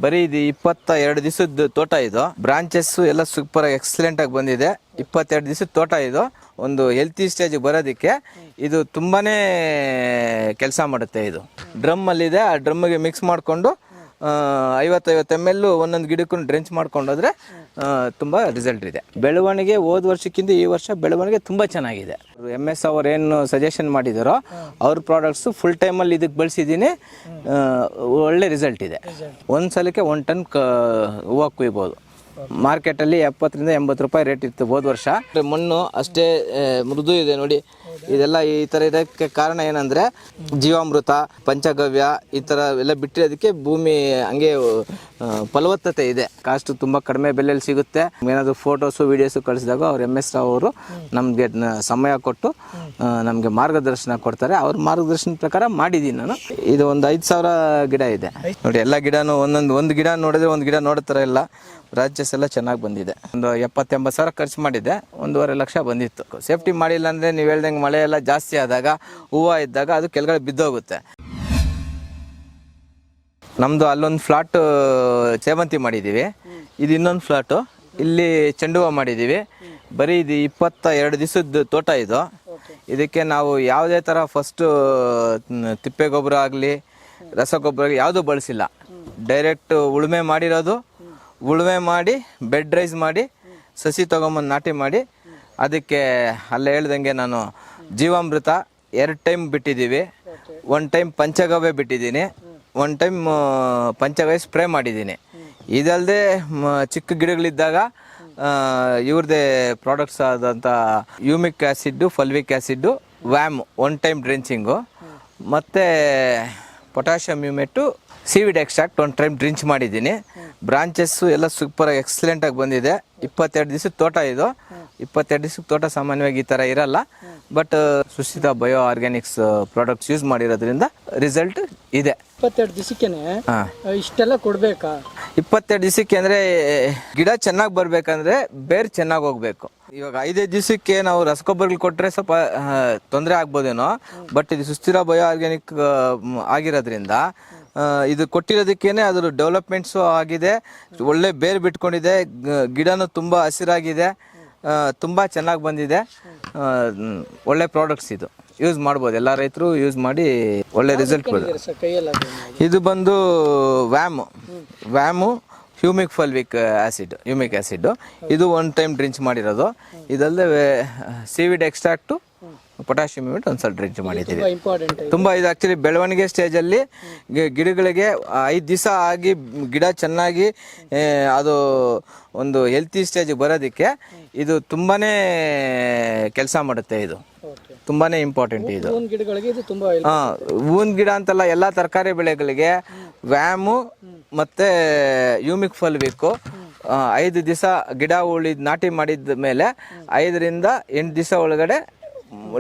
ಬರೀ ಇದು 22 ದಿವಸದ ತೋಟ. ಇದು ಬ್ರಾಂಚಸ್ ಎಲ್ಲ ಸೂಪರ್ ಎಕ್ಸಲೆಂಟ್ ಆಗಿ ಬಂದಿದೆ. 22 ದಿವಸದ ತೋಟ. ಇದು ಒಂದು ಹೆಲ್ತಿ ಸ್ಟೇಜ್ ಬರೋದಕ್ಕೆ ಇದು ತುಂಬಾನೇ ಕೆಲಸ ಮಾಡುತ್ತೆ. ಇದು ಡ್ರಮ್ ಅಲ್ಲಿ ಇದೆ. ಆ ಡ್ರಮ್ಗೆ ಮಿಕ್ಸ್ ಮಾಡಿಕೊಂಡು 50 ml ಒಂದೊಂದು ಗಿಡಕ್ಕೂ ಡ್ರೆಂಚ್ ಮಾಡ್ಕೊಂಡೋದ್ರೆ ತುಂಬಾ ರಿಸಲ್ಟ್ ಇದೆ. ಬೆಳವಣಿಗೆ ಹೋದ ವರ್ಷಕ್ಕಿಂತ ಈ ವರ್ಷ ಬೆಳವಣಿಗೆ ತುಂಬಾ ಚೆನ್ನಾಗಿದೆ. MS ಅವರು ಏನು ಸಜೆಷನ್ ಮಾಡಿದಾರೋ ಅವ್ರ ಪ್ರಾಡಕ್ಟ್ಸ್ ಫುಲ್ ಟೈಮಲ್ಲಿ ಇದಕ್ಕೆ ಬಳಸಿದ್ದೀನಿ. ಒಳ್ಳೆ ರಿಸಲ್ಟ್ ಇದೆ. ಒಂದು ಸಲಕ್ಕೆ 1 ಟನ್ ಹೂವು ಕುಯ್ಬೋದು. ಮಾರ್ಕೆಟಲ್ಲಿ 70 ರಿಂದ 80 ರೂಪಾಯಿ ರೇಟ್ ಇತ್ತು ಹೋದ ವರ್ಷ. ಮಣ್ಣು ಅಷ್ಟೇ ಮೃದು ಇದೆ ನೋಡಿ. ಇದೆಲ್ಲ ಈ ಥರ ಇದಕ್ಕೆ ಕಾರಣ ಏನಂದರೆ ಜೀವಾಮೃತ, ಪಂಚಗವ್ಯ ಈ ಥರ ಎಲ್ಲ ಬಿಟ್ಟಿರೋದಕ್ಕೆ ಭೂಮಿ ಹಂಗೆ ಫಲವತ್ತತೆ ಇದೆ. ಕಾಸ್ಟ್ ತುಂಬ ಕಡಿಮೆ ಬೆಲೆಯಲ್ಲಿ ಸಿಗುತ್ತೆ. ಏನಾದರೂ ಫೋಟೋಸು ವೀಡಿಯೋಸು ಕಳಿಸಿದಾಗ ಅವ್ರು MS ರಾವ್ ಅವರು ನಮಗೆ ಸಮಯ ಕೊಟ್ಟು ನಮಗೆ ಮಾರ್ಗದರ್ಶನ ಕೊಡ್ತಾರೆ. ಅವ್ರ ಮಾರ್ಗದರ್ಶನ ಪ್ರಕಾರ ಮಾಡಿದ್ದೀನಿ ನಾನು. ಇದು ಒಂದು 5,000 ಗಿಡ ಇದೆ ನೋಡಿ. ಎಲ್ಲ ಗಿಡನೂ ಒಂದು ಗಿಡ ನೋಡಿದ್ರೆ ಒಂದು ಗಿಡ ನೋಡೋ ಥರ ಇಲ್ಲ. ಬ್ರಾಂಚಸ್ ಎಲ್ಲ ಚೆನ್ನಾಗಿ ಬಂದಿದೆ. ಒಂದು 70-80 ಸಾವಿರ ಖರ್ಚು ಮಾಡಿದ್ದೆ. 1.5 ಲಕ್ಷ ಬಂದಿತ್ತು. ಸೇಫ್ಟಿ ಮಾಡಿಲ್ಲ ಅಂದರೆ ನೀವು ಹೇಳ್ದಂಗೆ ಮಳೆ ಎಲ್ಲ ಜಾಸ್ತಿ ಆದಾಗ ಹೂವು ಇದ್ದಾಗ ಅದು ಕೆಳಗಡೆ ಬಿದ್ದೋಗುತ್ತೆ. ನಮ್ಮದು ಅಲ್ಲೊಂದು ಫ್ಲಾಟ್ ಸೇವಂತಿ ಮಾಡಿದ್ದೀವಿ. ಇದು ಇನ್ನೊಂದು ಫ್ಲಾಟು. ಇಲ್ಲಿ ಚೆಂಡು ಹೂವು ಮಾಡಿದ್ದೀವಿ. ಬರೀ ಇದು 22 ದಿವಸದ ತೋಟ. ಇದು ಇದಕ್ಕೆ ನಾವು ಯಾವುದೇ ಥರ ಫಸ್ಟು ತಿಪ್ಪೆ ಗೊಬ್ಬರ ಆಗಲಿ ರಸಗೊಬ್ಬರ ಯಾವುದೂ ಬಳಸಿಲ್ಲ. ಡೈರೆಕ್ಟ್ ಉಳುಮೆ ಮಾಡಿರೋದು. ಉಳುಮೆ ಮಾಡಿ ಬೆಡ್ ರೈಸ್ ಮಾಡಿ ಸಸಿ ತೊಗೊಂಬಂದು ನಾಟಿ ಮಾಡಿ ಅದಕ್ಕೆ ಅಲ್ಲೇ ಹೇಳ್ದಂಗೆ ನಾನು ಜೀವಾಮೃತ 2 ಟೈಮ್ ಬಿಟ್ಟಿದ್ದೀವಿ. 1 ಟೈಮ್ ಪಂಚಗವ್ಯ ಬಿಟ್ಟಿದ್ದೀನಿ. 1 ಟೈಮ್ ಪಂಚಗವ್ಯ ಸ್ಪ್ರೇ ಮಾಡಿದ್ದೀನಿ. ಇದಲ್ಲದೆ ಚಿಕ್ಕ ಗಿಡಗಳಿದ್ದಾಗ ಇವ್ರದ್ದೇ ಪ್ರಾಡಕ್ಟ್ಸ್ ಆದಂಥ humic acid, fulvic acid, VAM 1 time drenching, ಮತ್ತು potassium humate, seaweed extract 1 time drench ಮಾಡಿದ್ದೀನಿ. ಬ್ರಾಂಚಸ್ಸು ಎಲ್ಲ ಸೂಪರ್ ಎಕ್ಸಲೆಂಟ್ ಆಗಿ ಬಂದಿದೆ. 22 ದಿವಸದ ತೋಟ. ಇದು 22 ದಿವಸದ ತೋಟ ಸಾಮಾನ್ಯವಾಗಿ ಈ ಥರ ಇರಲ್ಲ. But Susthita bio organics products use ಮಾಡಿರೋದ್ರಿಂದ ರಿಸಲ್ಟ್ ಇದೆ. 22 ದಿವಸಕ್ಕೆ ಇಷ್ಟೆಲ್ಲ ಕೊಡಬೇಕಾ? 22 ದಿವಸಕ್ಕೆ ಅಂದರೆ ಗಿಡ ಚೆನ್ನಾಗಿ ಬರಬೇಕಂದ್ರೆ ಬೇರೆ ಚೆನ್ನಾಗಿ ಹೋಗ್ಬೇಕು. ಇವಾಗ 5 ದಿವಸಕ್ಕೆ ನಾವು ರಸಗೊಬ್ಬರಗಳು ಕೊಟ್ಟರೆ ಸ್ವಲ್ಪ ತೊಂದರೆ ಆಗ್ಬೋದೇನೋ. ಬಟ್ ಇದು ಸುಸ್ಥಿರ ಬಯೋ ಆರ್ಗ್ಯಾನಿಕ್ ಆಗಿರೋದ್ರಿಂದ ಇದು ಕೊಟ್ಟಿರೋದಕ್ಕೇನೆ ಅದ್ರ ಡೆವಲಪ್ಮೆಂಟ್ಸು ಆಗಿದೆ. ಒಳ್ಳೆ ಬೇರು ಬಿಟ್ಕೊಂಡಿದೆ. ಗಿಡನೂ ತುಂಬ ಹಸಿರಾಗಿದೆ. ತುಂಬ ಚೆನ್ನಾಗಿ ಬಂದಿದೆ. ಒಳ್ಳೆ ಪ್ರಾಡಕ್ಟ್ಸ್. ಇದು ಯೂಸ್ ಮಾಡ್ಬೋದು. ಎಲ್ಲ ರೈತರು ಯೂಸ್ ಮಾಡಿ ಒಳ್ಳೆ ರಿಸಲ್ಟ್ ಬರುತ್ತೆ. ಇದು ಬಂದು ವ್ಯಾಮು ಹ್ಯೂಮಿಕ್ ಫಲ್ವಿಕ್ ಆ್ಯಸಿಡ್, ಯೂಮಿಕ್ ಆ್ಯಸಿಡ್. ಇದು 1 ಟೈಮ್ ಡ್ರಿಂಚ್ ಮಾಡಿರೋದು. ಇದಲ್ಲದೆ ಸೀವಿಡ್ ಎಕ್ಸ್ಟ್ರಾಕ್ಟು, ಪೊಟ್ಯಾಷಿಯಮ್ ಮ್ಯೂಮೇಟ್ ಒಂದು ಸಲ ಡ್ರಿಂಚ್ ಮಾಡಿದ್ದೀವಿ. ತುಂಬ ಇದು ಆ್ಯಕ್ಚುಲಿ ಬೆಳವಣಿಗೆ ಸ್ಟೇಜಲ್ಲಿ ಗಿಡಗಳಿಗೆ 5 ದಿವಸ ಆಗಿ ಗಿಡ ಚೆನ್ನಾಗಿ ಅದು ಒಂದು ಹೆಲ್ತಿ ಸ್ಟೇಜ್ ಬರೋದಕ್ಕೆ ಇದು ತುಂಬಾ ಕೆಲಸ ಮಾಡುತ್ತೆ. ಇದು ತುಂಬಾ ಇಂಪಾರ್ಟೆಂಟ್. ಇದು ಹೂವಿನ ಗಿಡ ಅಂತಲ್ಲ, ಎಲ್ಲ ತರಕಾರಿ ಬೆಳೆಗಳಿಗೆ ವ್ಯಾಮು ಮತ್ತು ಯೂಮಿಕ್ ಫಲ್ವಿಕ್ಕು 5 ದಿವಸ ಗಿಡ ನಾಟಿ ಮಾಡಿದ ಮೇಲೆ 5 ರಿಂದ 8 ದಿವಸ ಒಳಗಡೆ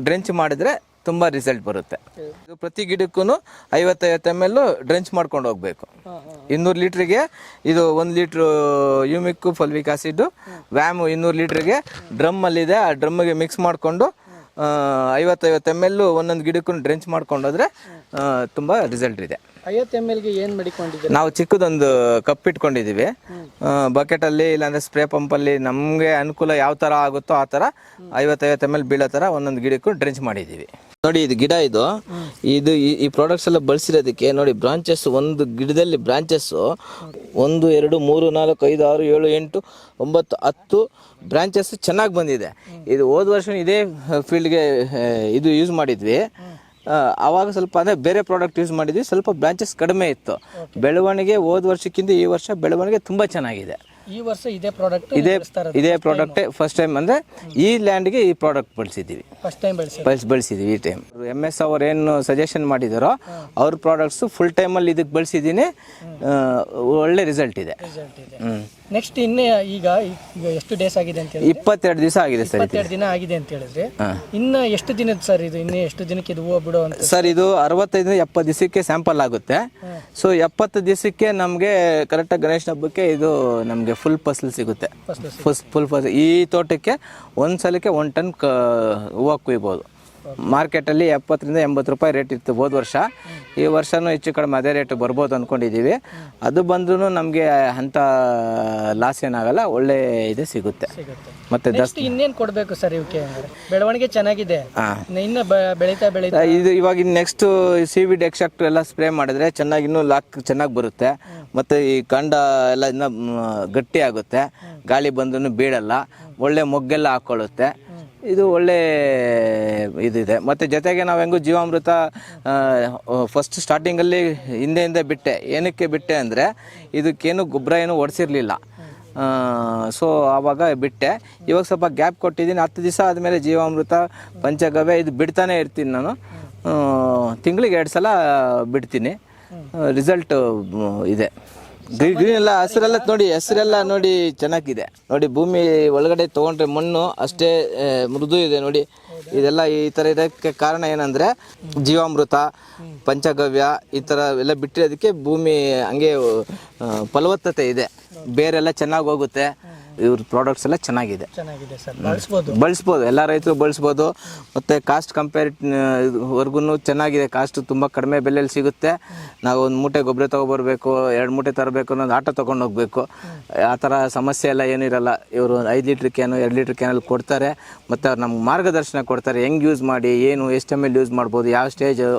ಡ್ರೆಂಚ್ ಮಾಡಿದ್ರೆ ತುಂಬ ರಿಸಲ್ಟ್ ಬರುತ್ತೆ. ಇದು ಪ್ರತಿ ಗಿಡಕ್ಕೂ 50 ml ಡ್ರೆಂಚ್ ಮಾಡ್ಕೊಂಡು ಹೋಗ್ಬೇಕು. 200 ಲೀಟ್ರಿಗೆ ಇದು 1 ಲೀಟ್ರು ಯೂಮಿಕ್ ಫಲ್ವಿಕ್ ಆಸಿಡ್, ವ್ಯಾಮು 200 ಲೀಟ್ರಿಗೆ ಡ್ರಮ್ಮಲ್ಲಿದೆ. ಆ ಡ್ರಮ್ಗೆ ಮಿಕ್ಸ್ ಮಾಡಿಕೊಂಡು 50 ml ಒಂದೊಂದು ಗಿಡಕ್ಕೂ ಡ್ರೆಂಚ್ ಮಾಡ್ಕೊಂಡೋದ್ರೆ ತುಂಬ ರಿಸಲ್ಟ್ ಇದೆ. 50 mlಗೆ ಏನು ಮಾಡಿಕೊಂಡಿದ್ದೀವಿ ನಾವು? ಚಿಕ್ಕದೊಂದು ಕಪ್ ಇಟ್ಕೊಂಡಿದ್ದೀವಿ. ಬಕೆಟಲ್ಲಿ ಇಲ್ಲಾಂದರೆ ಸ್ಪ್ರೇ ಪಂಪಲ್ಲಿ ನಮಗೆ ಅನುಕೂಲ ಯಾವ ಥರ ಆಗುತ್ತೋ ಆ ಥರ 50 ml ಬೀಳೋ ಥರ ಒಂದೊಂದು ಗಿಡಕ್ಕೂ ಡ್ರೆಂಚ್ ಮಾಡಿದ್ದೀವಿ. ನೋಡಿ ಇದು ಗಿಡ. ಇದು ಈ ಪ್ರಾಡಕ್ಟ್ಸ್ ಎಲ್ಲ ಬಳಸಿರೋದಕ್ಕೆ ನೋಡಿ, ಬ್ರಾಂಚಸ್ ಒಂದು ಗಿಡದಲ್ಲಿ ಬ್ರಾಂಚಸ್ಸು 1, 2, 3, 4, 5, 6, 7, 8, 9, 10 ಬ್ರಾಂಚಸ್ ಚೆನ್ನಾಗಿ ಬಂದಿದೆ. ಇದು ಹೋದ ವರ್ಷ ಇದೇ ಫೀಲ್ಡ್ಗೆ ಇದು ಯೂಸ್ ಮಾಡಿದ್ವಿ. ಆವಾಗ ಸ್ವಲ್ಪ ಅಂದರೆ ಬೇರೆ ಪ್ರಾಡಕ್ಟ್ ಯೂಸ್ ಮಾಡಿದ್ವಿ. ಸ್ವಲ್ಪ ಬ್ರಾಂಚಸ್ ಕಡಿಮೆ ಇತ್ತು. ಬೆಳವಣಿಗೆ ಹೋದ ವರ್ಷಕ್ಕಿಂತ ಈ ವರ್ಷ ಬೆಳವಣಿಗೆ ತುಂಬ ಚೆನ್ನಾಗಿದೆ. ಈ ವರ್ಷ ಇದೇ ಪ್ರಾಡಕ್ಟ್ ಫಸ್ಟ್ ಟೈಮ್ ಅಂದರೆ ಈ ಲ್ಯಾಂಡ್ಗೆ ಈ ಪ್ರಾಡಕ್ಟ್ ಬಳಸಿದ್ದೀವಿ. ಬಳಸಿದ್ದೀವಿ ಈ ಟೈಮ್. MS ಅವರು ಏನು ಸಜೆಷನ್ ಮಾಡಿದಾರೋ ಅವ್ರ ಪ್ರಾಡಕ್ಟ್ಸ್ ಫುಲ್ ಟೈಮಲ್ಲಿ ಇದಕ್ಕೆ ಬಳಸಿದ್ದೀನಿ. ಒಳ್ಳೆ ರಿಸಲ್ಟ್ ಇದೆ. ನೆಕ್ಸ್ಟ್ ಇನ್ನೇ ಈಗ ಎಷ್ಟು ಡೇಸ್ ಆಗಿದೆ ಅಂತ ಹೇಳಿ? 22 ದಿವಸ ಆಗಿದೆ ಸರ್. 22 ದಿನ ಆಗಿದೆ ಅಂತ ಹೇಳಿದ್ರೆ ಇನ್ನು ಎಷ್ಟು ದಿನದ ಸರ್ ಇದು? ಇನ್ನೇ ಎಷ್ಟು ದಿನಕ್ಕೆ ಇದು ಹೂವು ಬಿಡೋ ಅಂತ ಸರ್? ಇದು 65-70 ದಿವಸಕ್ಕೆ ಸ್ಯಾಂಪಲ್ ಆಗುತ್ತೆ. ಸೊ 70 ದಿವಸಕ್ಕೆ ನಮಗೆ ಕರೆಕ್ಟಾಗಿ ಗಣೇಶ ಹಬ್ಬಕ್ಕೆ ಇದು ನಮಗೆ ಫುಲ್ ಫಸಲು ಸಿಗುತ್ತೆ. ಫುಲ್ ಫಸಲು ಈ ತೋಟಕ್ಕೆ ಒಂದು ಸಲಕ್ಕೆ 1 ಟನ್ ಹೂವು ಕುಯ್ಬೋದು. ಮಾರ್ಕೆಟಲ್ಲಿ 70-80 ರೂಪಾಯಿ ರೇಟ್ ಇತ್ತು ಹೋದ ವರ್ಷ. ಈ ವರ್ಷನೂ ಹೆಚ್ಚು ಕಡಿಮೆ ಅದೇ ರೇಟ್ ಬರ್ಬೋದು ಅಂದ್ಕೊಂಡಿದ್ದೀವಿ. ಅದು ಬಂದ್ರೂ ನಮಗೆ ಅಂಥ ಲಾಸ್ ಏನಾಗಲ್ಲ, ಒಳ್ಳೆ ಇದು ಸಿಗುತ್ತೆ. ಮತ್ತೆ ಇನ್ನೇನು ಕೊಡಬೇಕು ಸರ್ ಇವಕ್ಕೆ? ಬೆಳವಣಿಗೆ ಚೆನ್ನಾಗಿದೆ, ಇನ್ನು ಬೆಳೀತಾ ಇದು ಇವಾಗ ಇನ್ನು ನೆಕ್ಸ್ಟ್ CVD ಎಕ್ಸ್ಟ್ರಾಕ್ಟ್ ಎಲ್ಲ ಸ್ಪ್ರೇ ಮಾಡಿದ್ರೆ ಚೆನ್ನಾಗಿ ಇನ್ನೂ ಲಾಕ್ ಚೆನ್ನಾಗಿ ಬರುತ್ತೆ. ಮತ್ತು ಈ ಕಾಂಡ ಎಲ್ಲ ಇನ್ನೂ ಗಟ್ಟಿ ಆಗುತ್ತೆ, ಗಾಳಿ ಬಂದ್ರೂ ಬೀಳಲ್ಲ, ಒಳ್ಳೆ ಮೊಗ್ಗೆಲ್ಲ ಹಾಕ್ಕೊಳ್ಳುತ್ತೆ. ಇದು ಒಳ್ಳೆ ಇದಿದೆ. ಮತ್ತು ಜೊತೆಗೆ ನಾವು ಹೆಂಗೂ ಜೀವಾಮೃತ ಫಸ್ಟ್ ಸ್ಟಾರ್ಟಿಂಗಲ್ಲಿ ಹಿಂದೆ ಬಿಟ್ಟೆ. ಏನಕ್ಕೆ ಬಿಟ್ಟೆ ಅಂದರೆ ಇದಕ್ಕೇನು ಗೊಬ್ಬರ ಏನು ಹೊಡ್ಸಿರ್ಲಿಲ್ಲ. ಸೊ ಆವಾಗ ಬಿಟ್ಟೆ. ಇವಾಗ ಸ್ವಲ್ಪ ಗ್ಯಾಪ್ ಕೊಟ್ಟಿದ್ದೀನಿ. 10 ದಿವಸ ಆದಮೇಲೆ ಜೀವಾಮೃತ, ಪಂಚಗವ್ಯ ಇದು ಬಿಡ್ತಾನೆ ಇರ್ತೀನಿ ನಾನು. ತಿಂಗಳಿಗೆ 2 ಸಲ ಬಿಡ್ತೀನಿ. ರಿಸಲ್ಟ್ ಇದೆ. ಗ್ರೀನ್ ಎಲ್ಲ ಹಸಿರೆಲ್ಲ ನೋಡಿ, ಹೆಸರೆಲ್ಲ ನೋಡಿ ಚೆನ್ನಾಗಿದೆ ನೋಡಿ. ಭೂಮಿ ಒಳಗಡೆ ತೊಗೊಂಡ್ರೆ ಮಣ್ಣು ಅಷ್ಟೇ ಮೃದು ಇದೆ ನೋಡಿ. ಇದೆಲ್ಲ ಈ ಥರ ಇದಕ್ಕೆ ಕಾರಣ ಏನಂದರೆ ಜೀವಾಮೃತ, ಪಂಚಗವ್ಯ ಈ ಥರ ಎಲ್ಲ ಬಿಟ್ಟಿರೋದಕ್ಕೆ ಭೂಮಿ ಹಂಗೆ ಫಲವತ್ತತೆ ಇದೆ, ಬೇರೆಲ್ಲ ಚೆನ್ನಾಗಿ ಹೋಗುತ್ತೆ. ಇವ್ರ ಪ್ರಾಡಕ್ಟ್ಸ್ ಎಲ್ಲ ಚೆನ್ನಾಗಿದೆ ಸರ್, ಬಳಸ್ಬೋದು, ಎಲ್ಲ ರೈತರು ಬಳಸ್ಬೋದು. ಮತ್ತು ಕಾಸ್ಟ್ ವರ್ಗು ಚೆನ್ನಾಗಿದೆ. ಕಾಸ್ಟ್ ತುಂಬ ಕಡಿಮೆ ಬೆಲೆಯಲ್ಲಿ ಸಿಗುತ್ತೆ. ನಾವು ಒಂದು ಮೂಟೆ ಗೊಬ್ಬರ ತೊಗೊಬರ್ಬೇಕು, 2 ಮೂಟೆ ತರಬೇಕು ಅನ್ನೋದು ಆಟೋ ತೊಗೊಂಡು ಹೋಗಬೇಕು. ಆ ಥರ ಸಮಸ್ಯೆ ಎಲ್ಲ ಏನಿರಲ್ಲ. ಇವರು 5 ಲೀಟ್ರ್ ಕ್ಯಾನು 2 ಲೀಟ್ರ್ ಕ್ಯಾನಲ್ಲಿ ಕೊಡ್ತಾರೆ. ಮತ್ತು ಅವ್ರು ನಮ್ಗೆ ಮಾರ್ಗದರ್ಶನ ಕೊಡ್ತಾರೆ, ಹೆಂಗೆ ಯೂಸ್ ಮಾಡಿ, ಏನು ಎಷ್ಟು ML ಯೂಸ್ ಮಾಡ್ಬೋದು, ಯಾವ ಸ್ಟೇಜು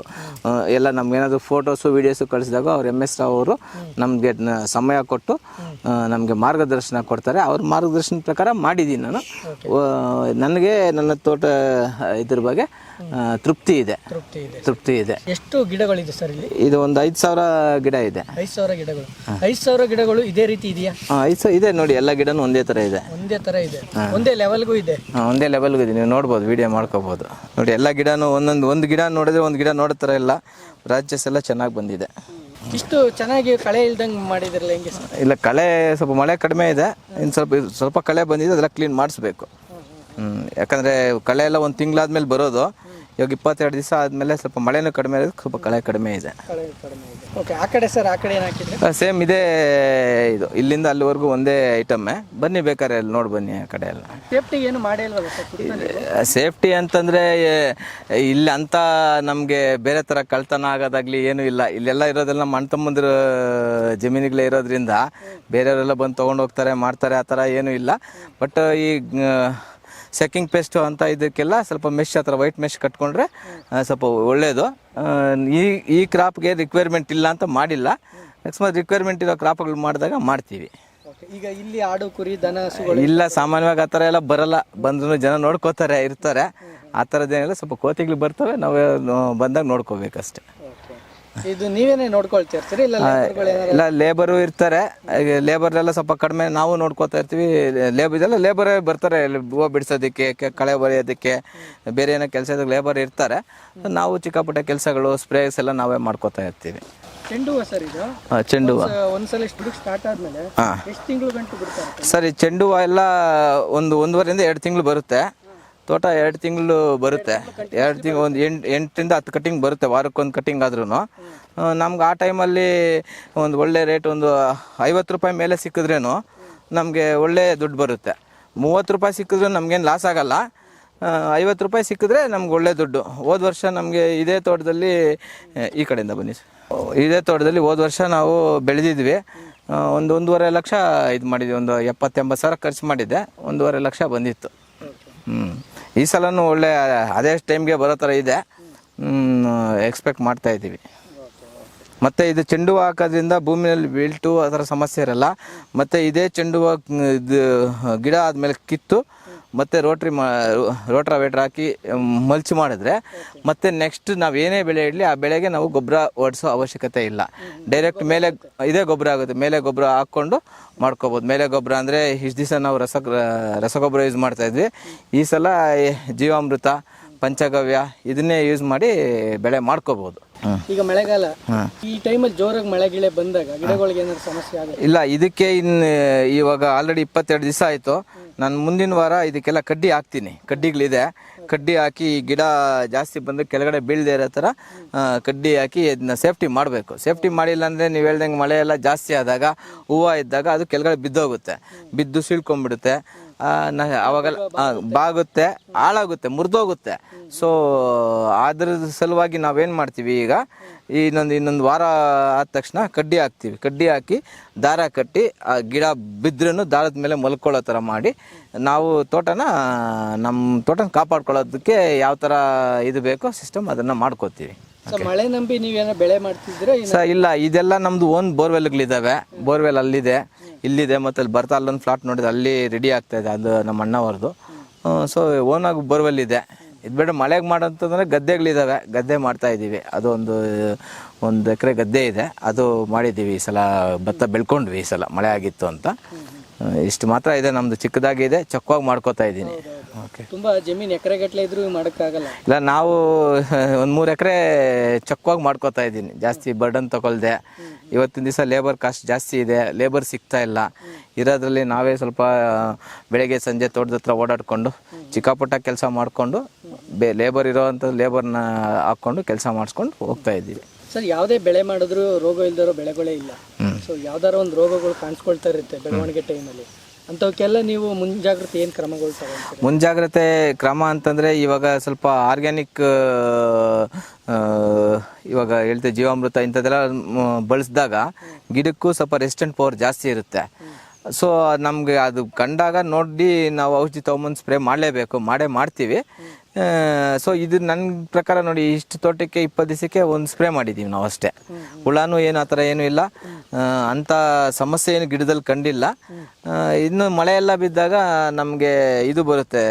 ಎಲ್ಲ ನಮ್ಗೇನಾದರೂ ಫೋಟೋಸು ವೀಡಿಯೋಸು ಕಳಿಸಿದಾಗ ಅವ್ರು MS ರಾವ್ ಅವರು ನಮಗೆ ಸಮಯ ಕೊಟ್ಟು ನಮಗೆ ಮಾರ್ಗದರ್ಶನ ಕೊಡ್ತಾರೆ. ಅವ್ರ ಮಾರ್ಗದರ್ಶನ ಪ್ರಕಾರ ಮಾಡಿದ್ದೀನಿ ನಾನು. ನನಗೆ ನನ್ನ ತೋಟ ಇದ್ರ ಬಗ್ಗೆ ತೃಪ್ತಿ ಇದೆ. ಎಷ್ಟು ಗಿಡಗಳಿದೆ ಸರ್ ಇಲ್ಲಿ? ಇದು ಒಂದು 5,000 ಗಿಡ ಇದೆ. 5,000 ಗಿಡಗಳು? 5,000 ಗಿಡಗಳು ಇದೇ ರೀತಿ ಇದೆಯಾ? 5,000 ಇದೆ ನೋಡಿ. ಎಲ್ಲ ಗಿಡನೂ ಒಂದೇ ಥರ ಇದೆ. ಒಂದೇ ಲೆವೆಲ್ಗೂ ಇದೆ. ಒಂದೇ ಲೆವೆಲ್ಗೂ ಇದೆ. ನೀವು ನೋಡ್ಬೋದು, ವಿಡಿಯೋ ಮಾಡ್ಕೋಬೋದು ನೋಡಿ. ಎಲ್ಲ ಗಿಡನೂ ಒಂದು ಗಿಡ ನೋಡಿದ್ರೆ ಒಂದು ಗಿಡ ನೋಡೋ ಥರ ಇಲ್ಲ. ಬ್ರಾಂಚಸ್ ಎಲ್ಲ ಚೆನ್ನಾಗಿ ಬಂದಿದೆ. ಇಷ್ಟು ಚೆನ್ನಾಗಿ ಕಳೆ ಇಲ್ದಂಗೆ ಮಾಡಿದ್ರಲ್ಲ, ಹೆಂಗೆ ಸರ್? ಇಲ್ಲ, ಕಳೆ ಸ್ವಲ್ಪ ಮಳೆ ಕಡಿಮೆ ಇದೆ. ಇನ್ನು ಸ್ವಲ್ಪ ಕಳೆ ಬಂದಿದೆ, ಅದೆಲ್ಲ ಕ್ಲೀನ್ ಮಾಡಿಸ್ಬೇಕು. ಯಾಕಂದರೆ ಕಳೆ ಎಲ್ಲ ಒಂದು ತಿಂಗಳಾದ್ಮೇಲೆ ಬರೋದು. ಇವಾಗ 22 ದಿವಸ ಆದಮೇಲೆ ಸ್ವಲ್ಪ ಮಳೆನೂ ಕಡಿಮೆ ಇರೋದು, ಸ್ವಲ್ಪ ಕಳೆ ಕಡಿಮೆ ಇದೆ. ಓಕೆ. ಆ ಕಡೆ ಸರ್, ಆ ಕಡೆ ಏನು ಹಾಕಿದ್ರೆ? ಸೇಮ್ ಇದೇ ಇದು, ಇಲ್ಲಿಂದ ಅಲ್ಲಿವರೆಗೂ ಒಂದೇ ಐಟಮ್ಮೇ. ಬನ್ನಿ ಬೇಕಾದ್ರೆ ಅಲ್ಲಿ ನೋಡಿ ಬನ್ನಿ. ಆ ಕಡೆ ಎಲ್ಲ ಸೇಫ್ಟಿ ಏನು ಮಾಡೇ ಇಲ್ವಲ್ಲ ಸರ್? ಸೇಫ್ಟಿ ಅಂತಂದರೆ ಇಲ್ಲಿ ಅಂತ ನಮಗೆ ಬೇರೆ ಥರ ಕಳ್ತನ ಆಗೋದಾಗಲಿ ಏನೂ ಇಲ್ಲ. ಇಲ್ಲೆಲ್ಲ ಇರೋದೆಲ್ಲ ನಮ್ಮ ಅಣ್ಣ ತಮ್ಮಂದಿರ ಜಮೀನುಗಳೇ ಇರೋದ್ರಿಂದ ಬೇರೆಯವರೆಲ್ಲ ಬಂದು ತೊಗೊಂಡು ಹೋಗ್ತಾರೆ, ಮಾಡ್ತಾರೆ. ಆ ಥರ ಏನೂ ಇಲ್ಲ. ಬಟ್ ಈ ಸೆಕ್ಕಿಂಗ್ ಪೇಸ್ಟು ಅಂತ ಇದಕ್ಕೆಲ್ಲ ಸ್ವಲ್ಪ ಮೆಶ್, ಆ ಥರ ವೈಟ್ ಮೆಶ್ ಕಟ್ಕೊಂಡ್ರೆ ಸ್ವಲ್ಪ ಒಳ್ಳೆಯದು. ಈ ಕ್ರಾಪ್ಗೆ ರಿಕ್ವೈರ್ಮೆಂಟ್ ಇಲ್ಲ ಅಂತ ಮಾಡಿಲ್ಲ. ಅಕಸ್ಮಾತ್ ರಿಕ್ವೈರ್ಮೆಂಟ್ ಇರೋ ಕ್ರಾಪ್ಗಳು ಮಾಡಿದಾಗ ಮಾಡ್ತೀವಿ. ಈಗ ಇಲ್ಲಿ ಆಡು, ಕುರಿ, ದನ, ಹಸುಗಳು ಇಲ್ಲ, ಸಾಮಾನ್ಯವಾಗಿ ಆ ಥರ ಎಲ್ಲ ಬರಲ್ಲ. ಬಂದ್ರೂ ಜನ ನೋಡ್ಕೋತಾರೆ, ಇರ್ತಾರೆ. ಆ ಥರದ್ದೇನಿಲ್ಲ. ಸ್ವಲ್ಪ ಕೋತಿಗಳು ಬರ್ತವೆ, ನಾವು ಬಂದಾಗ ನೋಡ್ಕೋಬೇಕಷ್ಟೆ. ಇದು ನೀವೇನೇ ನೋಡ್ಕೊಳ್ತಿರ್ತೀರಿ? ಇಲ್ಲ, ಲೇಬರು ಇರ್ತಾರೆ. ಲೇಬರ್ನೆಲ್ಲ ಸ್ವಲ್ಪ ಕಡಿಮೆ ನಾವು ನೋಡ್ಕೋತಾ ಇರ್ತೀವಿ. ಲೇಬರೇ ಬರ್ತಾರೆ ಹೂವು ಬಿಡಿಸೋದಕ್ಕೆ, ಕಳೆ ಬರೆಯೋದಕ್ಕೆ, ಬೇರೆ ಏನೋ ಕೆಲಸ ಲೇಬರ್ ಇರ್ತಾರೆ. ನಾವು ಚಿಕ್ಕ ಪುಟ್ಟ ಕೆಲಸಗಳು, ಸ್ಪ್ರೇಸ್ ಎಲ್ಲ ನಾವೇ ಮಾಡ್ಕೋತಾ ಇರ್ತೀವಿ. ಚೆಂಡು ಹೂವು ಸರ್ ಇದು? ಚೆಂಡು ಹೂವು ಒಂದ್ಸಲ ಸ್ಟಾರ್ಟ್ ಆದ್ಮೇಲೆ ಎಷ್ಟು ತಿಂಗಳು ಗಂಟು ಬಿಡ್ತಾರೆ ಸರ್? ಈ ಚೆಂಡು ಹೂವು ಎಲ್ಲ 1.5 2 ತಿಂಗಳು ಬರುತ್ತೆ. ತೋಟ 2 ತಿಂಗಳು ಬರುತ್ತೆ. 2 ತಿಂಗಳು ಒಂದು 8ರಿಂದ 10 ಕಟ್ಟಿಂಗ್ ಬರುತ್ತೆ. ವಾರಕ್ಕೊಂದು ಕಟ್ಟಿಂಗ್ ಆದ್ರೂ ನಮ್ಗೆ ಆ ಟೈಮಲ್ಲಿ ಒಂದು ಒಳ್ಳೆ ರೇಟ್, ಒಂದು 50 ರೂಪಾಯಿ ಮೇಲೆ ಸಿಕ್ಕಿದ್ರೇನು ನಮಗೆ ಒಳ್ಳೆ ದುಡ್ಡು ಬರುತ್ತೆ. 30 ರೂಪಾಯಿ ಸಿಕ್ಕಿದ್ರೂ ನಮಗೇನು ಲಾಸ್ ಆಗಲ್ಲ. 50 ರೂಪಾಯಿ ಸಿಕ್ಕಿದ್ರೆ ನಮ್ಗೆ ಒಳ್ಳೆ ದುಡ್ಡು. ಹೋದ ವರ್ಷ ನಮಗೆ ಇದೇ ತೋಟದಲ್ಲಿ, ಈ ಕಡೆಯಿಂದ ಬನ್ನಿ, ಇದೇ ತೋಟದಲ್ಲಿ ಹೋದ ವರ್ಷ ನಾವು ಬೆಳೆದಿದ್ವಿ. 1.5 ಲಕ್ಷ ಇದು ಮಾಡಿದ್ವಿ. ಒಂದು 70-80 ಸಾವಿರ ಖರ್ಚು ಮಾಡಿದ್ದೆ. 1.5 ಲಕ್ಷ ಬಂದಿತ್ತು. ಈ ಸಲನೂ ಒಳ್ಳೆ ಅದೇ ಟೈಮ್ಗೆ ಬರೋ ಥರ ಇದೆ. ಎಕ್ಸ್ಪೆಕ್ಟ್ ಮಾಡ್ತಾ ಇದ್ದೀವಿ. ಮತ್ತು ಇದು ಚೆಂಡು ಹೂವು ಹಾಕೋದ್ರಿಂದ ಭೂಮಿಯಲ್ಲಿ ಬೀಳ್ಟು ಆ ಥರ ಸಮಸ್ಯೆ ಇರಲ್ಲ. ಮತ್ತು ಇದೇ ಚೆಂಡು ಹೂವು ಇದು ಗಿಡ ಆದಮೇಲೆ ಕಿತ್ತು ಮತ್ತು ರೋಟ್ರಾವೇಟ್ರ್ ಹಾಕಿ ಮಲ್ಚ್ ಮಾಡಿದ್ರೆ ಮತ್ತು ನೆಕ್ಸ್ಟ್ ನಾವು ಏನೇ ಬೆಳೆ ಇಡಲಿ ಆ ಬೆಳೆಗೆ ನಾವು ಗೊಬ್ಬರ ಓಡಿಸೋ ಅವಶ್ಯಕತೆ ಇಲ್ಲ. ಡೈರೆಕ್ಟ್ ಮೇಲೆ ಇದೇ ಗೊಬ್ಬರ ಆಗುತ್ತೆ. ಮೇಲೆ ಗೊಬ್ಬರ ಹಾಕ್ಕೊಂಡು ಮಾಡ್ಕೋಬೋದು. ಮೇಲೆ ಗೊಬ್ಬರ ಅಂದರೆ ಇಷ್ಟು ದಿವಸ ನಾವು ರಸಗೊಬ್ಬರ ಯೂಸ್ ಮಾಡ್ತಾಯಿದ್ವಿ. ಈ ಸಲ ಜೀವಾಮೃತ, ಪಂಚಗವ್ಯ ಇದನ್ನೇ ಯೂಸ್ ಮಾಡಿ ಬೆಳೆ ಮಾಡ್ಕೋಬೋದು. ಈಗ ಮಳೆಗಾಲ, ಈ ಟೈಮಲ್ಲಿ ಜೋರಾಗಿ ಮಳೆ ಗಿಳೆ ಬಂದಾಗ ಗಿಡಗಳಿಗೆ ಏನಾದ್ರು ಸಮಸ್ಯೆ ಆಗುತ್ತೆ? ಇಲ್ಲ, ಇದಕ್ಕೆ ಇವಾಗ ಆಲ್ರೆಡಿ 22 ದಿವಸ ಆಯಿತು. ನಾನು ಮುಂದಿನ ವಾರ ಇದಕ್ಕೆಲ್ಲ ಕಡ್ಡಿ ಹಾಕ್ತೀನಿ. ಕಡ್ಡಿಗಳಿದೆ, ಕಡ್ಡಿ ಹಾಕಿ ಗಿಡ ಜಾಸ್ತಿ ಬಂದು ಕೆಳಗಡೆ ಬೀಳದೇ ಇರೋ ಥರ ಕಡ್ಡಿ ಹಾಕಿ ಇದನ್ನ ಸೇಫ್ಟಿ ಮಾಡಬೇಕು. ಸೇಫ್ಟಿ ಮಾಡಿಲ್ಲ ಅಂದರೆ ನೀವು ಹೇಳ್ದಂಗೆ ಮಳೆ ಎಲ್ಲ ಜಾಸ್ತಿ ಆದಾಗ, ಹೂವು ಇದ್ದಾಗ ಅದು ಕೆಳಗಡೆ ಬಿದ್ದೋಗುತ್ತೆ, ಬಿದ್ದು ಸೀಳ್ಕೊಂಡ್ಬಿಡುತ್ತೆ. ಅವಾಗೆಲ್ಲ ಬಾಗುತ್ತೆ, ಹಾಳಾಗುತ್ತೆ, ಮುರಿದೋಗುತ್ತೆ. ಸೊ ಅದ್ರ ಸಲುವಾಗಿ ನಾವೇನು ಮಾಡ್ತೀವಿ, ಈಗ ಇನ್ನೊಂದು ವಾರ ಆದ ತಕ್ಷಣ ಕಡ್ಡಿ ಹಾಕ್ತೀವಿ. ಕಡ್ಡಿ ಹಾಕಿ ದಾರ ಕಟ್ಟಿ ಆ ಗಿಡ ಬಿದ್ರೂ ದಾರದ ಮೇಲೆ ಮಲ್ಕೊಳ್ಳೋ ಥರ ಮಾಡಿ ನಾವು ನಮ್ಮ ತೋಟನ ಕಾಪಾಡ್ಕೊಳ್ಳೋದಕ್ಕೆ ಯಾವ ಥರ ಇದು ಬೇಕೋ ಸಿಸ್ಟಮ್ ಅದನ್ನು ಮಾಡ್ಕೋತೀವಿ. ಮಳೆ ನಂಬಿ ನೀವೇನೋ ಬೆಳೆ ಮಾಡ್ತಿದ್ರೆ ಇಲ್ಲ, ಇದೆಲ್ಲ ನಮ್ದು ಓನ್ ಬೋರ್ವೆಲ್ಗಳಿದ್ದಾವೆ. ಬೋರ್ವೆಲ್ ಅಲ್ಲಿದೆ, ಇಲ್ಲಿದೆ, ಮತ್ತು ಅಲ್ಲಿ ಬರ್ತಾ ಅಲ್ಲೊಂದು ಫ್ಲಾಟ್ ನೋಡಿದ್ರೆ ಅಲ್ಲಿ ರೆಡಿ ಆಗ್ತಾ ಇದೆ, ಅದು ನಮ್ಮ ಅಣ್ಣವ್ರದ್ದು. ಸೊ ಓನಾಗಿ ಬೋರ್ವೆಲ್ ಇದೆ. ಇದು ಬೇಡ ಮಳೆಗೆ ಮಾಡೋಂತಂದ್ರೆ ಗದ್ದೆಗಳಿದ್ದಾವೆ, ಗದ್ದೆ ಮಾಡ್ತಾ ಇದ್ದೀವಿ. ಅದು ಒಂದು ಎಕರೆ ಗದ್ದೆ ಇದೆ, ಅದು ಮಾಡಿದ್ದೀವಿ. ಈ ಸಲ ಭತ್ತ ಬೆಳ್ಕೊಂಡ್ವಿ, ಈ ಸಲ ಮಳೆ ಆಗಿತ್ತು ಅಂತ. ಇಷ್ಟು ಮಾತ್ರ ಇದೆ, ನಮ್ಮದು ಚಿಕ್ಕದಾಗಿದೆ, ಚೊಕ್ಕವಾಗಿ ಮಾಡ್ಕೋತಾ ಇದ್ದೀನಿ. ಓಕೆ, ತುಂಬ ಜಮೀನು ಎಕರೆಗಟ್ಟಲೆ ಇದ್ರೂ ಮಾಡೋಕ್ಕಾಗಲ್ಲ. ಇಲ್ಲ, ನಾವು ಒಂದು 3 ಎಕರೆ ಚೊಕ್ಕವಾಗಿ ಮಾಡ್ಕೋತಾ ಇದ್ದೀನಿ, ಜಾಸ್ತಿ ಬರ್ಡನ್ ತಗೊಳ್ದೆ. ಇವತ್ತಿನ ದಿವಸ ಲೇಬರ್ ಕಾಸ್ಟ್ ಜಾಸ್ತಿ ಇದೆ, ಲೇಬರ್ ಸಿಗ್ತಾ ಇಲ್ಲ. ಇರೋದ್ರಲ್ಲಿ ನಾವೇ ಸ್ವಲ್ಪ ಬೆಳಗ್ಗೆ ಸಂಜೆ ತೋಟದ ಹತ್ರ ಓಡಾಡಿಕೊಂಡು ಚಿಕ್ಕಪುಟ್ಟ ಕೆಲಸ ಮಾಡಿಕೊಂಡು ಲೇಬರ್ ಇರೋವಂಥ ಲೇಬರ್ನ ಹಾಕ್ಕೊಂಡು ಕೆಲಸ ಮಾಡಿಸ್ಕೊಂಡು ಹೋಗ್ತಾ ಇದ್ದೀವಿ. ಸರ್, ಯಾವುದೇ ಬೆಳೆ ಮಾಡಿದ್ರು ರೋಗ ಇಲ್ದಿರೋ ಬೆಳೆಗಳೇ ಇಲ್ಲ. ಸೊ ಯಾವ್ದಾರ ಒಂದು ರೋಗಗಳು ಕಾಣಿಸ್ಕೊಳ್ತಾ ಇರುತ್ತೆ ಬೆಳವಣಿಗೆ ಟೈಮಲ್ಲಿ. ಅಂಥವಕ್ಕೆಲ್ಲ ನೀವು ಮುಂಜಾಗ್ರತೆ ಏನು ಕ್ರಮಗಳು ತಗೊಳ್ತೀರಿ? ಮುಂಜಾಗ್ರತೆ ಕ್ರಮ ಅಂತಂದರೆ ಇವಾಗ ಸ್ವಲ್ಪ ಆರ್ಗ್ಯಾನಿಕ್, ಇವಾಗ ಹೇಳ್ತೀವಿ ಜೀವಾಮೃತ ಇಂಥದ್ದೆಲ್ಲ ಬಳಸಿದಾಗ ಗಿಡಕ್ಕೂ ಸ್ವಲ್ಪ ರೆಸಿಸ್ಟೆಂಟ್ ಪವರ್ ಜಾಸ್ತಿ ಇರುತ್ತೆ. ಸೊ ನಮಗೆ ಅದು ಕಂಡಾಗ ನೋಡಿ ನಾವು ಔಷಧಿ ತೊಗೊಂಬಂದು ಸ್ಪ್ರೇ ಮಾಡಲೇಬೇಕು, ಮಾಡ್ತೀವಿ. ಸೊ ಇದು ನನ್ನ ಪ್ರಕಾರ ನೋಡಿ, ಇಷ್ಟು ತೋಟಕ್ಕೆ 20 ದಿವಸಕ್ಕೆ ಒಂದು ಸ್ಪ್ರೇ ಮಾಡಿದ್ದೀವಿ ನಾವು ಅಷ್ಟೇ. ಹುಳನೂ ಏನು ಆ ಥರ ಏನೂ ಇಲ್ಲ, ಅಂಥ ಸಮಸ್ಯೆ ಏನು ಗಿಡದಲ್ಲಿ ಕಂಡಿಲ್ಲ. ಇನ್ನು ಮಳೆ ಎಲ್ಲ ಬಿದ್ದಾಗ ನಮಗೆ ಇದು ಬರುತ್ತೆ,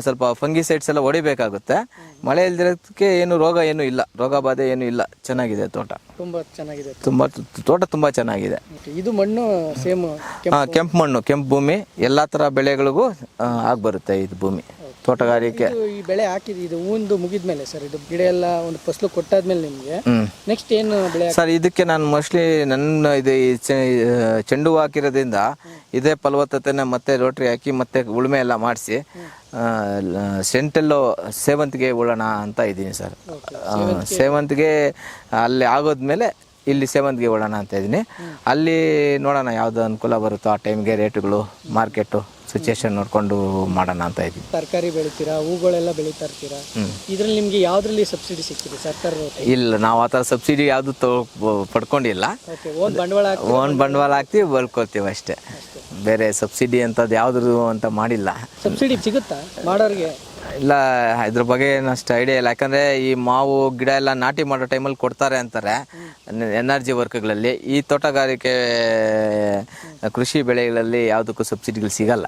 ಸ್ವಲ್ಪ ಫಂಗಿಸೈಡ್ಸ್ ಎಲ್ಲ ಹೊಡಿಬೇಕಾಗುತ್ತೆ. ಮಳೆ ಇಲ್ದಿರೋದಕ್ಕೆ ಏನು ರೋಗ ಏನೂ ಇಲ್ಲ, ರೋಗ ಬಾಧೆ ಏನೂ ಇಲ್ಲ. ಚೆನ್ನಾಗಿದೆ ತೋಟ, ತುಂಬ ಚೆನ್ನಾಗಿದೆ. ತೋಟ ತುಂಬ ಚೆನ್ನಾಗಿದೆ. ಇದು ಮಣ್ಣು ಸೇಮ್ ಕೆಂಪು ಮಣ್ಣು, ಕೆಂಪು ಭೂಮಿ, ಎಲ್ಲ ಥರ ಬೆಳೆಗಳಿಗೂ ಆಗ್ಬರುತ್ತೆ ಇದು ಭೂಮಿ. ತೋಟಗಾರಿಕೆ ಈ ಬೆಳೆ ಹಾಕಿದ್ವಿ, ಇದು ಹೂವಿಂದು ಮುಗಿದ್ಮೇಲೆ ಸರ್, ಇದು ಗಿಡ ಎಲ್ಲ ಒಂದು ಫಸಲು ಕೊಟ್ಟಾದ್ಮೇಲೆ ನಿಮಗೆ ನೆಕ್ಸ್ಟ್ ಏನು ಬೆಳೆ? ಸರ್, ಇದಕ್ಕೆ ನಾನು ಮೋಸ್ಟ್ಲಿ ನನ್ನ ಇದು ಚೆಂಡು ಹೂ ಹಾಕಿರೋದ್ರಿಂದ ಇದೇ ಫಲವತ್ತತೆನ ಮತ್ತೆ ರೋಟ್ರಿ ಹಾಕಿ ಮತ್ತೆ ಉಳುಮೆ ಎಲ್ಲ ಮಾಡಿಸಿ ಸೆಂಟೆಲ್ಲೋ ಸೇವಂತಿಗೆ ಉಳೋಣ ಅಂತ ಇದ್ದೀನಿ ಸರ್. ಸೇವಂತಿಗೆ ಅಲ್ಲಿ ಆಗೋದ್ಮೇಲೆ ಇಲ್ಲಿ ಸೇವಂತಿಗೆ ಉಳೋಣ ಅಂತ ಇದ್ದೀನಿ. ಅಲ್ಲಿ ನೋಡೋಣ ಯಾವ್ದು ಅನುಕೂಲ ಬರುತ್ತೋ ಆ ಟೈಮ್ಗೆ, ರೇಟುಗಳು, ಮಾರ್ಕೆಟು ಸಿಚುಯೇಷನ್ ನೋಡ್ಕೊಂಡು ಮಾಡೋಣ ಅಂತ ಇದ್ದೀವಿ. ತರಕಾರಿ ಬೆಳಿತೀರಾ, ಹೂಗಳೆಲ್ಲ ಬೆಳೀತಾ ಇರ್ತೀರಾ, ಇದ್ರಲ್ಲಿ ನಿಮ್ಗೆ ಯಾವ್ದ್ರಲ್ಲಿ ಸಬ್ಸಿಡಿ ಸಿಕ್ಕಿದೆ ಸರ್ಕಾರ? ಇಲ್ಲ, ನಾವು ಆ ಥರ ಸಬ್ಸಿಡಿ ಯಾವುದು ಪಡ್ಕೊಂಡಿಲ್ಲ. ಓನ್ ಬಂಡವಾಳ ಹಾಕ್ತೀವಿ, ಬೆಳ್ಕೊತೀವಿ ಅಷ್ಟೇ. ಬೇರೆ ಸಬ್ಸಿಡಿ ಅಂತದ್ದು ಯಾವ್ದು ಅಂತ ಮಾಡಿಲ್ಲ. ಸಬ್ಸಿಡಿ ಸಿಗುತ್ತಾ ಮಾಡೋರಿಗೆ? ಇಲ್ಲ, ಇದ್ರ ಬಗ್ಗೆ ಅಷ್ಟು ಐಡಿಯಾ ಇಲ್ಲ. ಯಾಕಂದರೆ ಈ ಮಾವು ಗಿಡ ಎಲ್ಲ ನಾಟಿ ಮಾಡೋ ಟೈಮಲ್ಲಿ ಕೊಡ್ತಾರೆ ಅಂತಾರೆ NRG ವರ್ಕ್ಗಳಲ್ಲಿ. ಈ ತೋಟಗಾರಿಕೆ ಕೃಷಿ ಬೆಳೆಗಳಲ್ಲಿ ಯಾವುದಕ್ಕೂ ಸಬ್ಸಿಡಿಗಳು ಸಿಗಲ್ಲ.